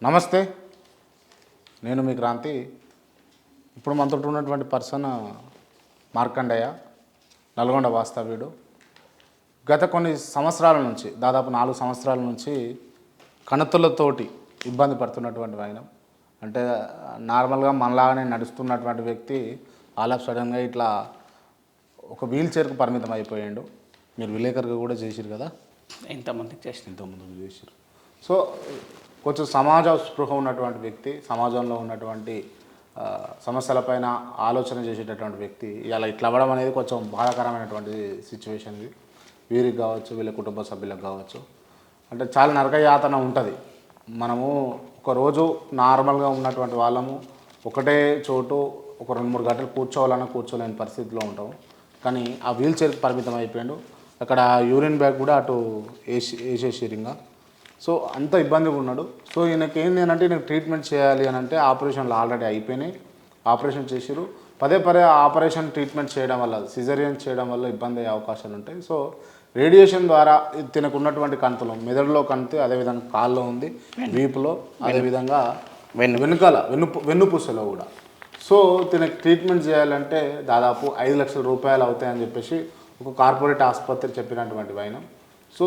నమస్తే, నేను మీ క్రాంతి. ఇప్పుడు మనతో ఉన్నటువంటి పర్సన్ మార్కండయ్య, నల్గొండ వాస్తవ్యుడు. గత కొన్ని సంవత్సరాల నుంచి, దాదాపు 4 సంవత్సరాల నుంచి కణతులతోటి ఇబ్బంది పడుతున్నటువంటి ఆయన. అంటే నార్మల్గా మనలాగానే నడుస్తున్నటువంటి వ్యక్తి ఆల్ ఆఫ్ సడన్గా ఇట్లా ఒక వీల్ చైర్కు పరిమితం అయిపోయాడు. మీరు విలేకరుగా కూడా చేసిరు కదా, ఇంతమందికి చేసిరు. సో కొంచెం సమాజ స్పృహ ఉన్నటువంటి వ్యక్తి, సమాజంలో ఉన్నటువంటి సమస్యలపైన ఆలోచన చేసేటటువంటి వ్యక్తి ఇలా ఇట్లా అవ్వడం అనేది కొంచెం బాధాకరమైనటువంటి సిచ్యువేషన్. ఇది వీరికి కావచ్చు, వీళ్ళ కుటుంబ సభ్యులకు కావచ్చు. అంటే చాలా నరకయాతన ఉంటుంది. మనము ఒకరోజు నార్మల్గా ఉన్నటువంటి వాళ్ళము ఒకటే చోటు ఒక 2-3 గంటలు కూర్చోవాలన్నా కూర్చోలేని పరిస్థితిలో ఉంటాము. కానీ ఆ వీల్ చైర్కి పరిమితం అయిపోయాడు. అక్కడ యూరిన్ బ్యాగ్ కూడా అటు వేసేసిరింగా. సో అంత ఇబ్బందిగా ఉన్నాడు. సో ఈయనకి ఏంటి అంటే ఈయనకి ట్రీట్మెంట్ చేయాలి అని అంటే ఆపరేషన్లు ఆల్రెడీ అయిపోయినాయి, ఆపరేషన్ చేసిరు. పదే ఆపరేషన్ ట్రీట్మెంట్ చేయడం వల్ల, సిజరియన్ చేయడం వల్ల ఇబ్బంది అయ్యే అవకాశాలు ఉంటాయి. సో రేడియేషన్ ద్వారా తినకు ఉన్నటువంటి కంతులు, మెదడులో కంతి, అదేవిధంగా కాల్లో ఉంది, వీపులో, అదేవిధంగా వెనుకాల వెన్నుపూసలో కూడా. సో తినకు ట్రీట్మెంట్ చేయాలంటే దాదాపు 5 లక్షల రూపాయలు అవుతాయని చెప్పేసి ఒక కార్పొరేట్ ఆసుపత్రి చెప్పినటువంటి వైనం. సో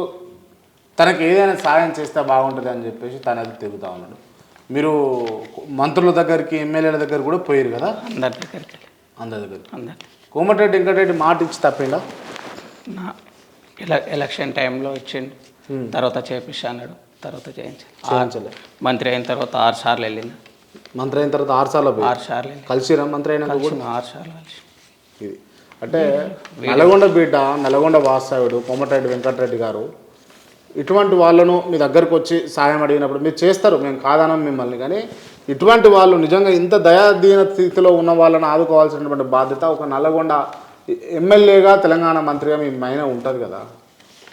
తనకి ఏదైనా సాయం చేస్తే బాగుంటుంది అని చెప్పేసి తను అది తిరుగుతూ ఉన్నాడు. మీరు మంత్రుల దగ్గరికి, ఎమ్మెల్యేల దగ్గర కూడా పోయారు కదా? అందరి దగ్గర. కోమటిరెడ్డి వెంకటరెడ్డి మాట ఇచ్చి తప్పిండా? ఎలక్షన్ టైంలో ఇచ్చిండు, తర్వాత చేపిస్తా అన్నాడు, తర్వాత చేయించలే. మంత్రి అయిన తర్వాత 6 సార్లు వెళ్ళింది. మంత్రి అయిన తర్వాత 6 సార్లు 6 సార్లు కలిసిరా? మంత్రి అయినా 6 సార్లు కలిసి. ఇది అంటే నల్గొండ బిడ్డ, నల్గొండ వాస్తవుడు కోమటిరెడ్డి వెంకటరెడ్డి గారు ఇటువంటి వాళ్ళను మీ దగ్గరకు వచ్చి సాయం అడిగినప్పుడు మీరు చేస్తారు, మేము కాదనం మిమ్మల్ని. కానీ ఇటువంటి వాళ్ళు నిజంగా ఇంత దయాదీన స్థితిలో ఉన్న వాళ్ళని ఆదుకోవాల్సినటువంటి బాధ్యత ఒక నల్గొండ ఎమ్మెల్యేగా, తెలంగాణ మంత్రిగా మీ మైన ఉంటుంది కదా.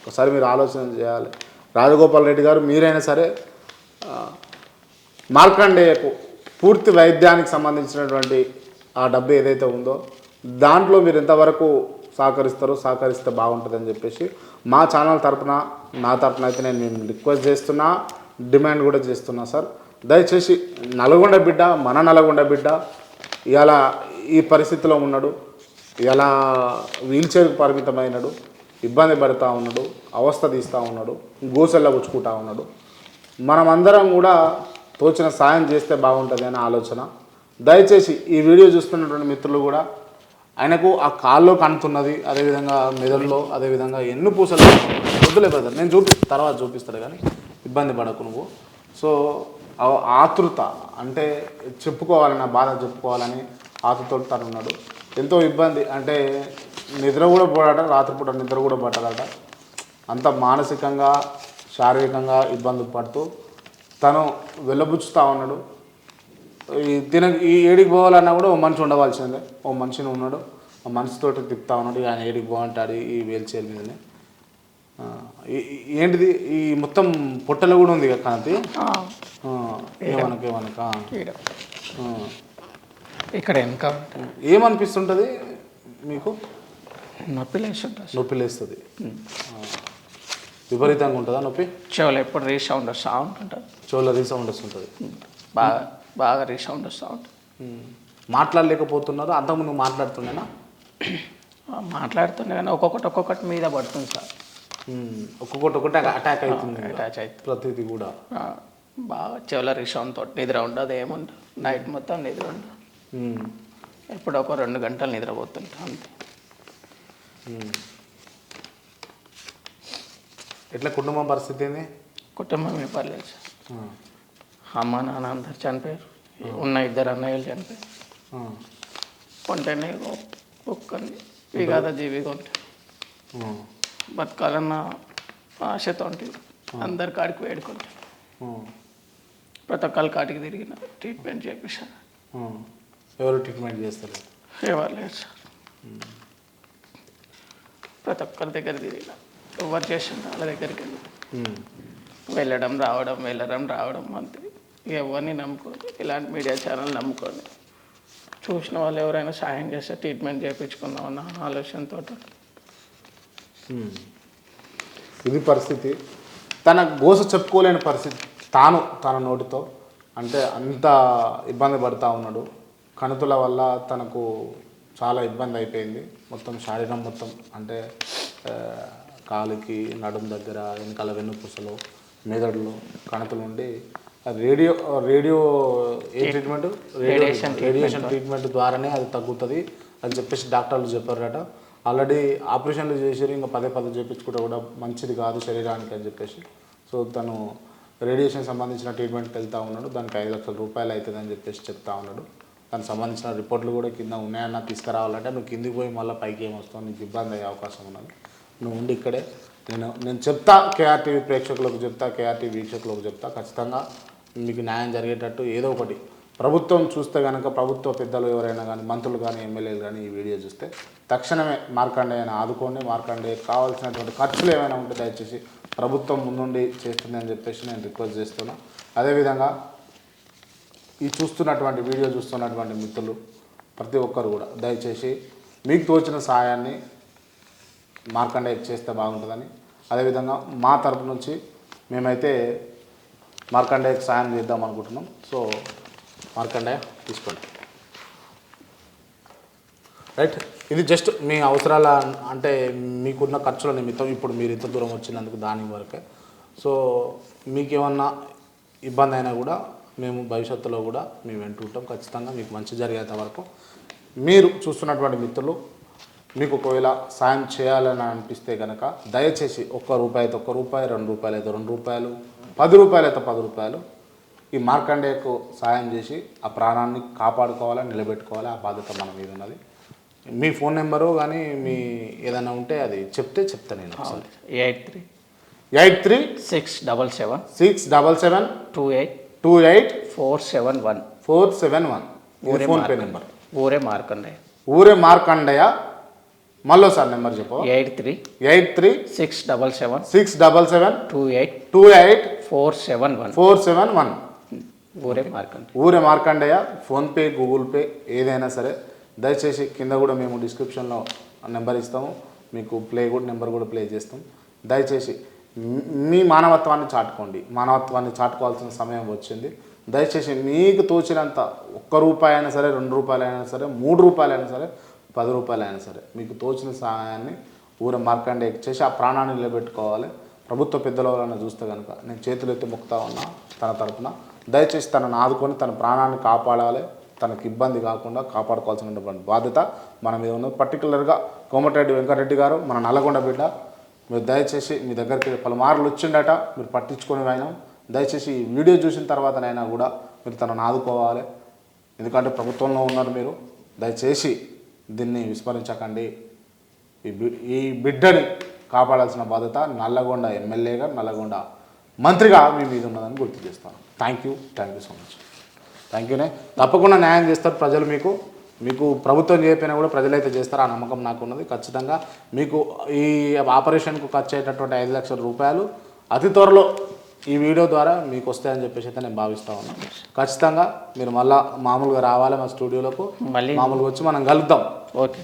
ఒకసారి మీరు ఆలోచన చేయాలి. రాజగోపాల్ రెడ్డి గారు మీరైనా సరే మార్కండేయకు పూర్తి వైద్యానికి సంబంధించినటువంటి ఆ డబ్బు ఏదైతే ఉందో దాంట్లో మీరు ఎంతవరకు సహకరిస్తే బాగుంటుందని చెప్పేసి మా ఛానల్ తరపున, నా తరపున అయితే నేను రిక్వెస్ట్ చేస్తున్నా, డిమాండ్ కూడా చేస్తున్నా. సార్ దయచేసి నల్గొండ బిడ్డ, మన నల్గొండ బిడ్డ ఇలా ఈ పరిస్థితిలో ఉన్నాడు, ఇలా వీల్ చైర్కి పరిమితమైనాడు, ఇబ్బంది పడుతూ ఉన్నాడు, అవస్థ తీస్తూ ఉన్నాడు, గోసెల్లో పుచ్చుకుంటూ ఉన్నాడు. మనమందరం కూడా తోచిన సాయం చేస్తే బాగుంటుంది అనే ఆలోచన. దయచేసి ఈ వీడియో చూస్తున్నటువంటి మిత్రులు కూడా ఆయనకు ఆ కాల్లో కంతున్నది, అదేవిధంగా మెదడులో, అదేవిధంగా ఎన్ని పూసలు వద్దులే బ్రదర్, నేను తర్వాత చూపిస్తాడు, కానీ ఇబ్బంది పడకు నువ్వు. సో ఆతృత అంటే చెప్పుకోవాలని, బాధ చెప్పుకోవాలని ఆతృతతో తను ఉన్నాడు. ఎంతో ఇబ్బంది అంటే నిద్ర కూడా పోడట, రాత్రిపూట నిద్ర కూడా పట్టదట. అంత మానసికంగా, శారీరకంగా ఇబ్బంది పడుతూ తను వెళ్ళబుచ్చుతూ ఉన్నాడు. ఈ ఏడికి పోవాలన్నా కూడా ఓ మనిషి ఉండవలసిందే. ఓ మనిషిని ఉన్నాడు, ఆ మనిషితోటి తిప్పుతా ఉన్నాడు. ఆయన ఏడికి పోమంటాడు ఈ వీల్ చైర్ మీదనే. ఏంటిది ఈ మొత్తం పొట్టలో కూడా ఉంది కదా కాంతి? ఏమనక ఇక్కడ వెనక ఏమనిపిస్తుంటుంది మీకు? నొప్పి లేస్తుంది. విపరీతంగా ఉంటుందా నొప్పి? చెవులు ఎప్పుడు రీసౌండ్ వస్తూ ఉంటుంది. చెవులో రీసౌండ్ వస్తుంటుంది, బాగా రీసౌండ్ వస్తూ ఉంటుంది. మాట్లాడలేకపోతున్నారు? అంతకుముందు మాట్లాడుతుండేనా? మాట్లాడుతుండే కానీ ఒక్కొక్కటి మీద పడుతుంది సార్. ఒక్కొక్కటి అటాచ్ అవుతుంది ప్రతిదీ కూడా. బాగా చెవుల రీసౌండ్ తోటి నిద్ర ఉండదు, ఏముండదు. నైట్ మొత్తం నిద్ర ఉండదు. ఎప్పుడు ఒక 2 గంటలు నిద్రపోతుంటా అంతే. ఎట్లా కుటుంబం పరిస్థితి ఏంది? కుటుంబం ఏం పర్లేదు సార్. అమ్మ నాన్న అందరు చనిపోయారు. ఉన్న 2 అన్నయ్యలు చనిపోయారు. కొంటనే ఒక్కని విగాద జీవిగా ఉంటాయి. బతకాలన్న ఆశతో ఉంటుంది. అందరి కాడికి వేడుకుంటాయి. ప్రతి ఒక్కరి కాడికి తిరిగిన ట్రీట్మెంట్ చేయించాను. ఎవరు ట్రీట్మెంట్ చేస్తారు? ఎవరు లేదు సార్. ప్రతి ఒక్కరి దగ్గర తిరిగిన ఎవరు చేసిన వాళ్ళ దగ్గరికి వెళ్ళడం రావడం అంతే. ఎవరిని నమ్ముకోండి, ఇలాంటి మీడియా ఛానల్ నమ్ముకోండి. చూసిన వాళ్ళు ఎవరైనా సాయం చేస్తే ట్రీట్మెంట్ చేయించుకుందామన్న ఆలోచనతో. ఇది పరిస్థితి. తన గోస చెప్పుకోలేని పరిస్థితి. తన నోటితో అంటే అంత ఇబ్బంది పడుతూ ఉన్నాడు. కణుతుల వల్ల తనకు చాలా ఇబ్బంది అయిపోయింది. మొత్తం శరీరం మొత్తం అంటే కాలుకి నడుము దగ్గర వెనకాల వెన్నుపూసలో మెదడులో కణుతులు ఉండి రేడియో రేడియో ఏ ట్రీట్మెంట్ రేడియేషన్ ట్రీట్మెంట్ ద్వారానే అది తగ్గుతుంది అని చెప్పేసి డాక్టర్లు చెప్పారట. ఆల్రెడీ ఆపరేషన్లు చేసారు, ఇంకా పదే చేయించుకుంటే కూడా మంచిది కాదు శరీరానికి అని చెప్పేసి. సో తను రేడియేషన్ సంబంధించిన ట్రీట్మెంట్కి వెళ్తూ ఉన్నాడు. దానికి 5 లక్షల రూపాయలు అవుతుందని చెప్పేసి చెప్తా ఉన్నాడు. దానికి సంబంధించిన రిపోర్ట్లు కూడా కింద ఉన్నాయన్న తీసుకురావాలంటే నువ్వు కిందికి పోయి మళ్ళీ పైకి ఏమొస్తావు, నీకు ఇబ్బంది అయ్యే అవకాశం ఉన్నది. నువ్వు ఉండి ఇక్కడే నేను చెప్తా, కేఆర్టీవీ ప్రేక్షకులకు చెప్తా, కేఆర్టీవీ వీక్షకులకు చెప్తా, ఖచ్చితంగా మీకు న్యాయం జరిగేటట్టు ఏదో ఒకటి ప్రభుత్వం చూస్తే కనుక, ప్రభుత్వ పెద్దలు ఎవరైనా కానీ, మంత్రులు కానీ, ఎమ్మెల్యేలు కానీ ఈ వీడియో చూస్తే తక్షణమే మార్కండేయని ఆదుకోండి. మార్కండేయ కావాల్సినటువంటి ఖర్చులు ఏమైనా ఉంటే దయచేసి ప్రభుత్వం ముందుండి చేస్తుంది అని చెప్పేసి నేను రిక్వెస్ట్ చేస్తున్నా. అదేవిధంగా ఈ చూస్తున్నటువంటి వీడియో చూస్తున్నటువంటి మిత్రులు ప్రతి ఒక్కరు కూడా దయచేసి మీకు తోచిన సహాయాన్ని మార్కండేయకు చేస్తే బాగుంటుందని, అదేవిధంగా మా తరపు నుంచి మేమైతే మార్కండేయకు సాయం చేద్దాం అనుకుంటున్నాం. సో మార్కండేయ తీసుకోండి. రైట్, ఇది జస్ట్ మీ అవసరాల అంటే మీకున్న ఖర్చుల నిమిత్తం ఇప్పుడు మీరు ఇంత దూరం వచ్చినందుకు దాని వరకే. సో మీకేమన్నా ఇబ్బంది అయినా కూడా మేము భవిష్యత్తులో కూడా మేము వింటుంటాం. ఖచ్చితంగా మీకు మంచి జరిగేంత వరకు మీరు చూస్తున్నటువంటి మిత్రులు మీకు ఒకవేళ సాయం చేయాలని అనిపిస్తే కనుక దయచేసి ₹1 అయితే ₹1, ₹2 అయితే ₹2, ₹10 అయితే ₹10 ఈ మార్కండేయకు సాయం చేసి ఆ ప్రాణాన్ని కాపాడుకోవాలా, నిలబెట్టుకోవాలి. ఆ బాధ్యత మన మీద ఉన్నది. మీ ఫోన్ నెంబరు కానీ మీ ఏదైనా ఉంటే అది చెప్తా నేను. 83-677-28-471 ఫోన్పే నెంబర్. ఊరే మార్కండేయ. మళ్ళీ సార్ నెంబర్ చెప్పు. 83-677-28-471 ఊరే మార్కండేయ. ఫోన్పే, గూగుల్ పే ఏదైనా సరే దయచేసి కింద కూడా మేము డిస్క్రిప్షన్లో నెంబర్ ఇస్తాము, మీకు నెంబర్ కూడా ప్లే చేస్తాం. దయచేసి మీ మానవత్వాన్ని చాటుకోండి. మానవత్వాన్ని చాటుకోవాల్సిన సమయం వచ్చింది. దయచేసి మీకు తోచినంత ₹1 అయినా సరే, ₹2 అయినా సరే, ₹3 అయినా సరే, ₹10 అయినా సరే మీకు తోచిన సహాయాన్ని ఊర మార్కండేయకు చేసి ఆ ప్రాణాన్ని నిలబెట్టుకోవాలి. ప్రభుత్వ పెద్దల వలన చూస్తే కనుక నేను చేతులు ఎత్తి మొక్కుతా ఉన్నా తన తరపున. దయచేసి తనను ఆదుకొని తన ప్రాణాన్ని కాపాడాలి. తనకు ఇబ్బంది కాకుండా కాపాడుకోవాల్సినటువంటి బాధ్యత మన మీద ఉన్నది. పర్టికులర్గా కోమటిరెడ్డి వెంకటరెడ్డి గారు మన నల్లగొండ బిడ్డ. మీరు దయచేసి మీ దగ్గరికి పలుమార్లు వచ్చిండట, మీరు పట్టించుకొని అయినా దయచేసి ఈ వీడియో చూసిన తర్వాతనైనా కూడా మీరు తనను ఆదుకోవాలి. ఎందుకంటే ప్రభుత్వంలో ఉన్నారు మీరు. దయచేసి దీన్ని విస్మరించకండి. ఈ బిడ్డని కాపాడాల్సిన బాధ్యత నల్లగొండ ఎమ్మెల్యేగా, నల్లగొండ మంత్రిగా మీ మీద ఉన్నదని గుర్తు చేస్తాను. Thank you so much. Thank యూనే. తప్పకుండా న్యాయం చేస్తారు ప్రజలు. మీకు ప్రభుత్వం చేయకపోయినా కూడా ప్రజలైతే చేస్తారు. ఆ నమ్మకం నాకు ఉన్నది. ఖచ్చితంగా మీకు ఈ ఆపరేషన్కు ఖర్చు అయ్యేటటువంటి ₹5 లక్షల అతి త్వరలో ఈ వీడియో ద్వారా మీకు వస్తాయని చెప్పేసి అయితే నేను భావిస్తూ ఉన్నాను. ఖచ్చితంగా మీరు మళ్ళీ మామూలుగా రావాలి మా స్టూడియోలకు, మామూలుగా వచ్చి మనం కలుద్దాం. Okay,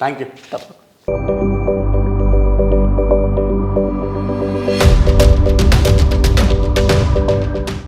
thank you. తప్పకుండా.